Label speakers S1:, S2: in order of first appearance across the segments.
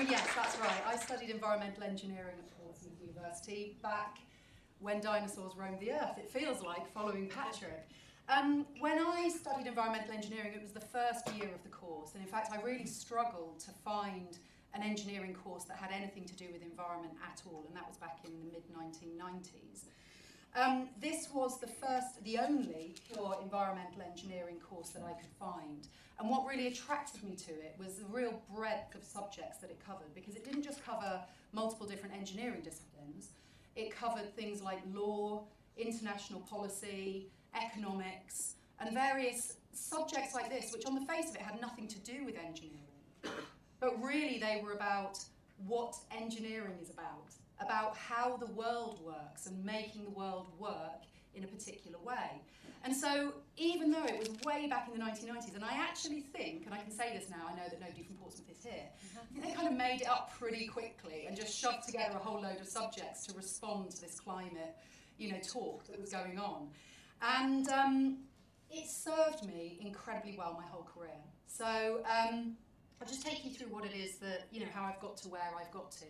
S1: yes, that's right. I studied environmental engineering at Portsmouth University back when dinosaurs roamed the earth, it feels like, following Patrick. When I studied environmental engineering, it was the first year of the course, and in fact I really struggled to find an engineering course that had anything to do with environment at all, and that was back in the mid-1990s. This was the only pure environmental engineering course that I could find. And what really attracted me to it was the real breadth of subjects that it covered, because it didn't just cover multiple different engineering disciplines, it covered things like law, international policy, economics, and various subjects like this, which on the face of it had nothing to do with engineering. But really they were about what engineering is about how the world works and making the world work in a particular way. And so even though it was way back in the 1990s, and I actually think, and I can say this now, I know that nobody from Portsmouth is here, I think they kind of made it up pretty quickly and just shoved together a whole load of subjects to respond to this climate, talk that was going on. And it served me incredibly well my whole career. So I'll just take you through what it is that, how I've got to where I've got to.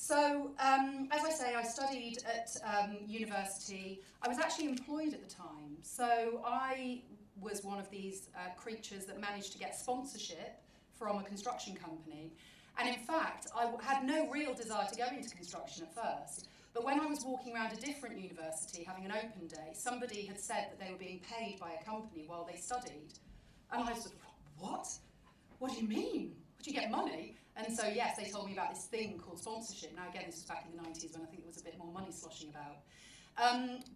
S1: So, as I say, I studied at university. I was actually employed at the time. So I was one of these creatures that managed to get sponsorship from a construction company. And in fact, I had no real desire to go into construction at first. But when I was walking around a different university having an open day, somebody had said that they were being paid by a company while they studied. And I was sort of, what? What do you mean? Would you get money? And so, yes, they told me about this thing called sponsorship. Now, again, this was back in the 90s when I think there was a bit more money sloshing about.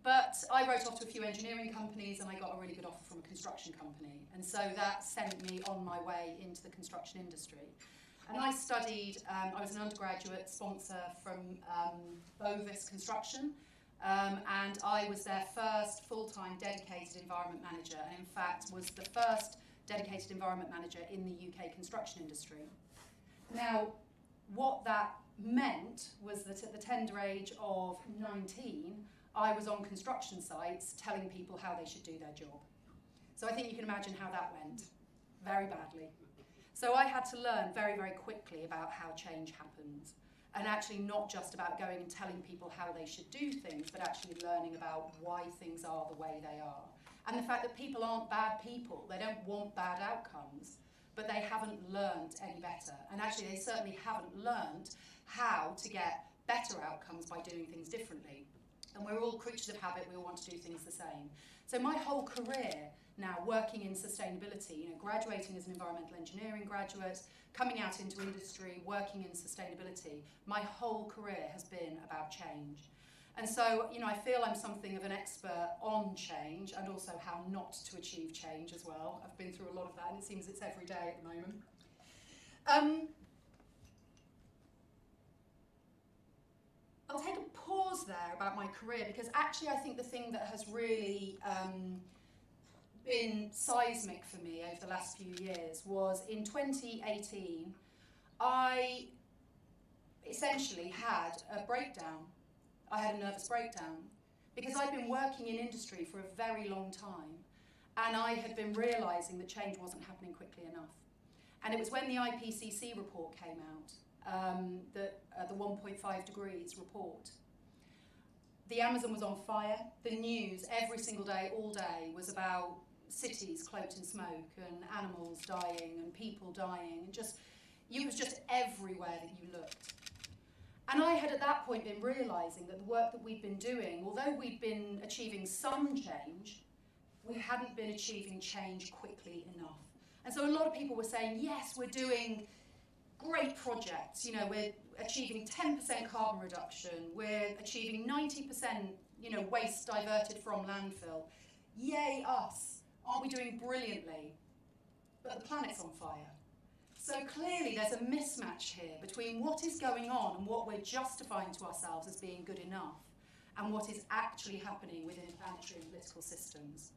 S1: But I wrote off to a few engineering companies and I got a really good offer from a construction company. And so that sent me on my way into the construction industry. And I studied, I was an undergraduate sponsor from Bovis Construction. And I was their first full-time dedicated environment manager. And in fact, was the first dedicated environment manager in the UK construction industry. Now, what that meant was that at the tender age of 19, I was on construction sites telling people how they should do their job. So I think you can imagine how that went, very badly. So I had to learn very, very quickly about how change happens, and actually not just about going and telling people how they should do things, but actually learning about why things are the way they are. And the fact that people aren't bad people, they don't want bad outcomes, but they haven't learned any better. And actually they certainly haven't learned how to get better outcomes by doing things differently. And we're all creatures of habit, we all want to do things the same. So my whole career now working in sustainability, graduating as an environmental engineering graduate, coming out into industry, working in sustainability, my whole career has been about change. And so, I feel I'm something of an expert on change and also how not to achieve change as well. I've been through a lot of that and it seems it's every day at the moment. I'll take a pause there about my career because actually I think the thing that has really been seismic for me over the last few years was in 2018, I essentially had a breakdown. I had a nervous breakdown because I'd been working in industry for a very long time and I had been realising that change wasn't happening quickly enough. And it was when the IPCC report came out, the 1.5 degrees report. The Amazon was on fire. The news every single day, all day, was about cities cloaked in smoke and animals dying and people dying. And it was just everywhere that you looked. And I had at that point been realising that the work that we'd been doing, although we'd been achieving some change, we hadn't been achieving change quickly enough. And so a lot of people were saying, yes, we're doing great projects, we're achieving 10% carbon reduction, we're achieving 90%, waste diverted from landfill. Yay us, aren't we doing brilliantly? But the planet's on fire. So clearly there's a mismatch here between what is going on and what we're justifying to ourselves as being good enough and what is actually happening within planetary and political systems.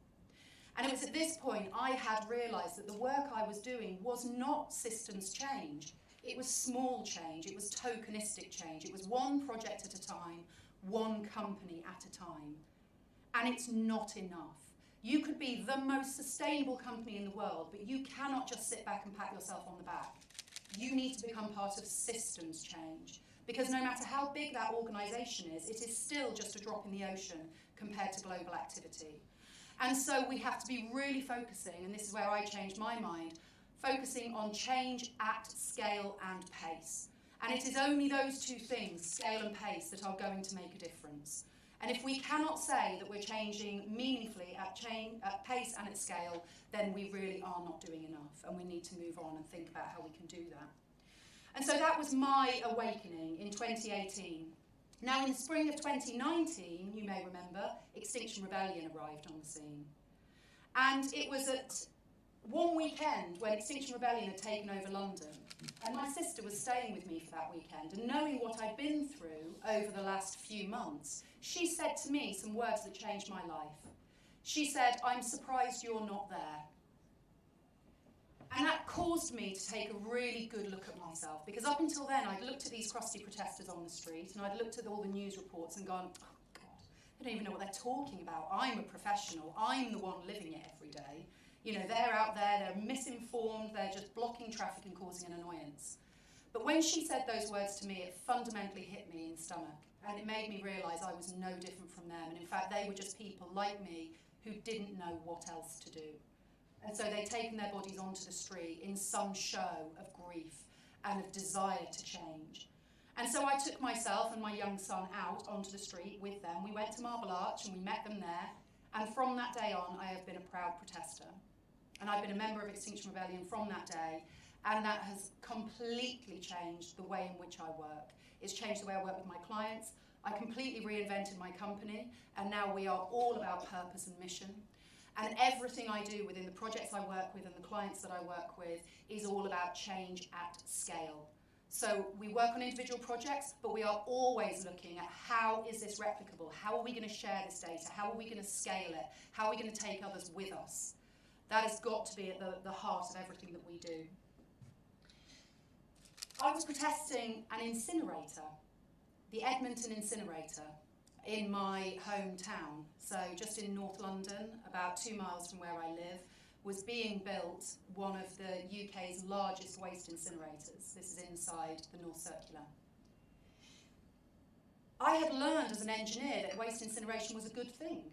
S1: And it was at this point I had realised that the work I was doing was not systems change. It was small change, it was tokenistic change. It was one project at a time, one company at a time. And it's not enough. You could be the most sustainable company in the world, but you cannot just sit back and pat yourself on the back. you need to become part of systems change. Because no matter how big that organisation is, it is still just a drop in the ocean compared to global activity. And so we have to be really focusing, and this is where I changed my mind, focusing on change at scale and pace. And it is only those two things, scale and pace, that are going to make a difference. And if we cannot say that we're changing meaningfully at pace and at scale, then we really are not doing enough, and we need to move on and think about how we can do that. And so that was my awakening in 2018. Now, in the spring of 2019, you may remember, Extinction Rebellion arrived on the scene. And it was at one weekend when Extinction Rebellion had taken over London, and my sister was staying with me for that weekend, and knowing what I'd been through over the last few months, she said to me some words that changed my life. She said, "I'm surprised you're not there." And that caused me to take a really good look at myself, because up until then I'd looked at these crusty protesters on the street and I'd looked at all the news reports and gone, oh God, I don't even know what they're talking about. I'm a professional, I'm the one living it every day. You know, they're out there, they're misinformed, they're just blocking traffic and causing an annoyance. But when she said those words to me, it fundamentally hit me in the stomach, and it made me realise I was no different from them, and in fact they were just people like me who didn't know what else to do. And so they'd taken their bodies onto the street in some show of grief and of desire to change. And so I took myself and my young son out onto the street with them. We went to Marble Arch and we met them there. And from that day on, I have been a proud protester. And I've been a member of Extinction Rebellion from that day. And that has completely changed the way in which I work. It's changed the way I work with my clients. I completely reinvented my company. And now we are all about purpose and mission. And everything I do within the projects I work with and the clients that I work with is all about change at scale. So we work on individual projects, but we are always looking at how is this replicable? How are we going to share this data? How are we going to scale it? How are we going to take others with us? That has got to be at the heart of everything that we do. I was protesting an incinerator, the Edmonton incinerator, in my hometown, so just in North London, about 2 miles from where I live, was being built one of the UK's largest waste incinerators. This is inside the North Circular. I had learned as an engineer that waste incineration was a good thing.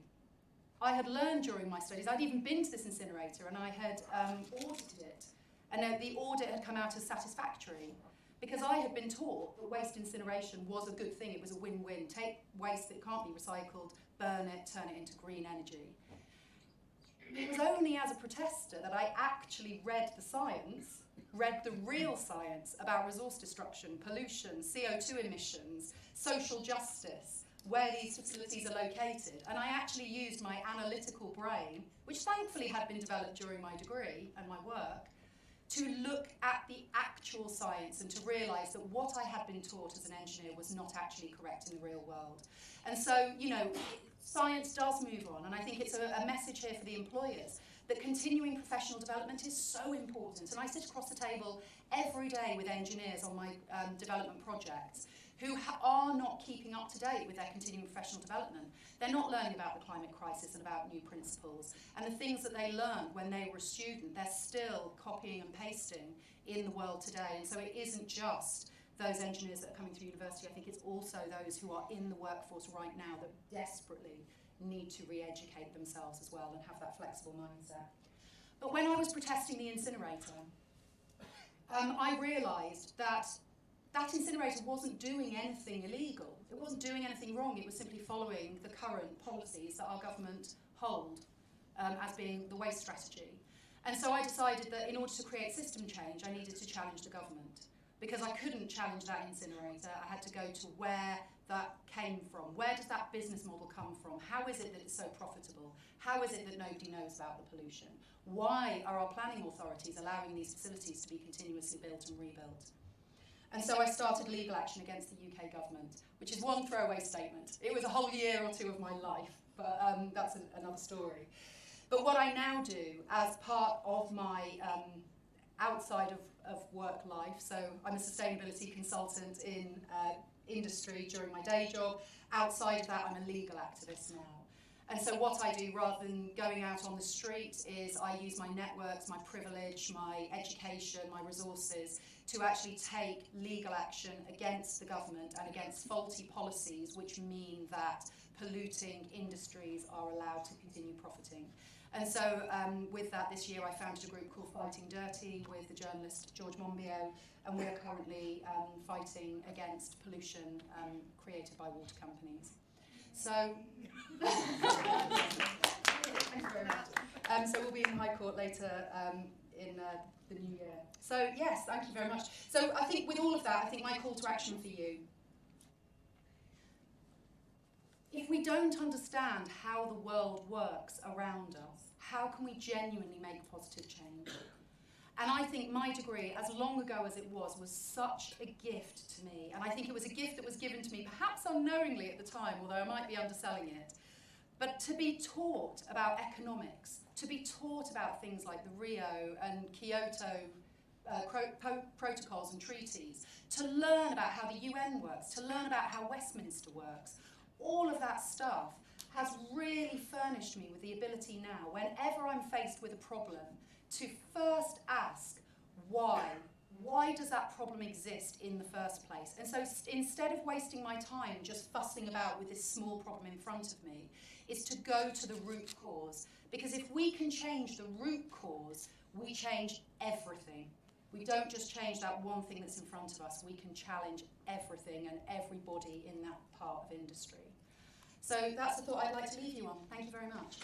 S1: I had learned during my studies, I'd even been to this incinerator and I had audited it, and the audit had come out as satisfactory. Because I had been taught that waste incineration was a good thing, it was a win-win. Take waste that can't be recycled, burn it, turn it into green energy. It was only as a protester that I actually read the science, read the real science about resource destruction, pollution, CO2 emissions, social justice, where these facilities are located. And I actually used my analytical brain, which thankfully had been developed during my degree and my work, to look at the actual science and to realise that what I had been taught as an engineer was not actually correct in the real world. And so, you know, science does move on, and I think it's a message here for the employers that continuing professional development is so important. And I sit across the table every day with engineers on my development projects who are not keeping up to date with their continuing professional development. They're not learning about the climate crisis and about new principles. And the things that they learned when they were a student, they're still copying and pasting in the world today. And so it isn't just those engineers that are coming through university, I think it's also those who are in the workforce right now that desperately need to re-educate themselves as well and have that flexible mindset. But when I was protesting the incinerator, I realised that that incinerator wasn't doing anything illegal. It wasn't doing anything wrong. It was simply following the current policies that our government hold as being the waste strategy. And so I decided that in order to create system change, I needed to challenge the government. Because I couldn't challenge that incinerator, I had to go to where that came from. Where does that business model come from? How is it that it's so profitable? How is it that nobody knows about the pollution? Why are our planning authorities allowing these facilities to be continuously built and rebuilt? And so I started legal action against the UK government, which is one throwaway statement. It was a whole year or two of my life, but that's another story. But what I now do as part of my outside of work life, so I'm a sustainability consultant in industry during my day job. Outside of that, I'm a legal activist now. And so what I do, rather than going out on the street, is I use my networks, my privilege, my education, my resources to actually take legal action against the government and against faulty policies which mean that polluting industries are allowed to continue profiting. And so with that, this year I founded a group called Fighting Dirty with the journalist George Monbiot, and we're currently fighting against pollution created by water companies. So, thank you very much. So we'll be in High Court later in the new year. So yes, thank you very much. So I think with all of that, I think my call to action for you, if we don't understand how the world works around us, how can we genuinely make a positive change? And I think my degree, as long ago as it was such a gift to me. And I think it was a gift that was given to me, perhaps unknowingly at the time, although I might be underselling it. But to be taught about economics, to be taught about things like the Rio and Kyoto protocols and treaties, to learn about how the UN works, to learn about how Westminster works, all of that stuff has really furnished me with the ability now, whenever I'm faced with a problem, to first ask why. Why does that problem exist in the first place? And so instead of wasting my time just fussing about with this small problem in front of me, is to go to the root cause. Because if we can change the root cause, we change everything. We don't just change that one thing that's in front of us, we can challenge everything and everybody in that part of industry. So that's the thought I'd like to leave you on. Thank you very much.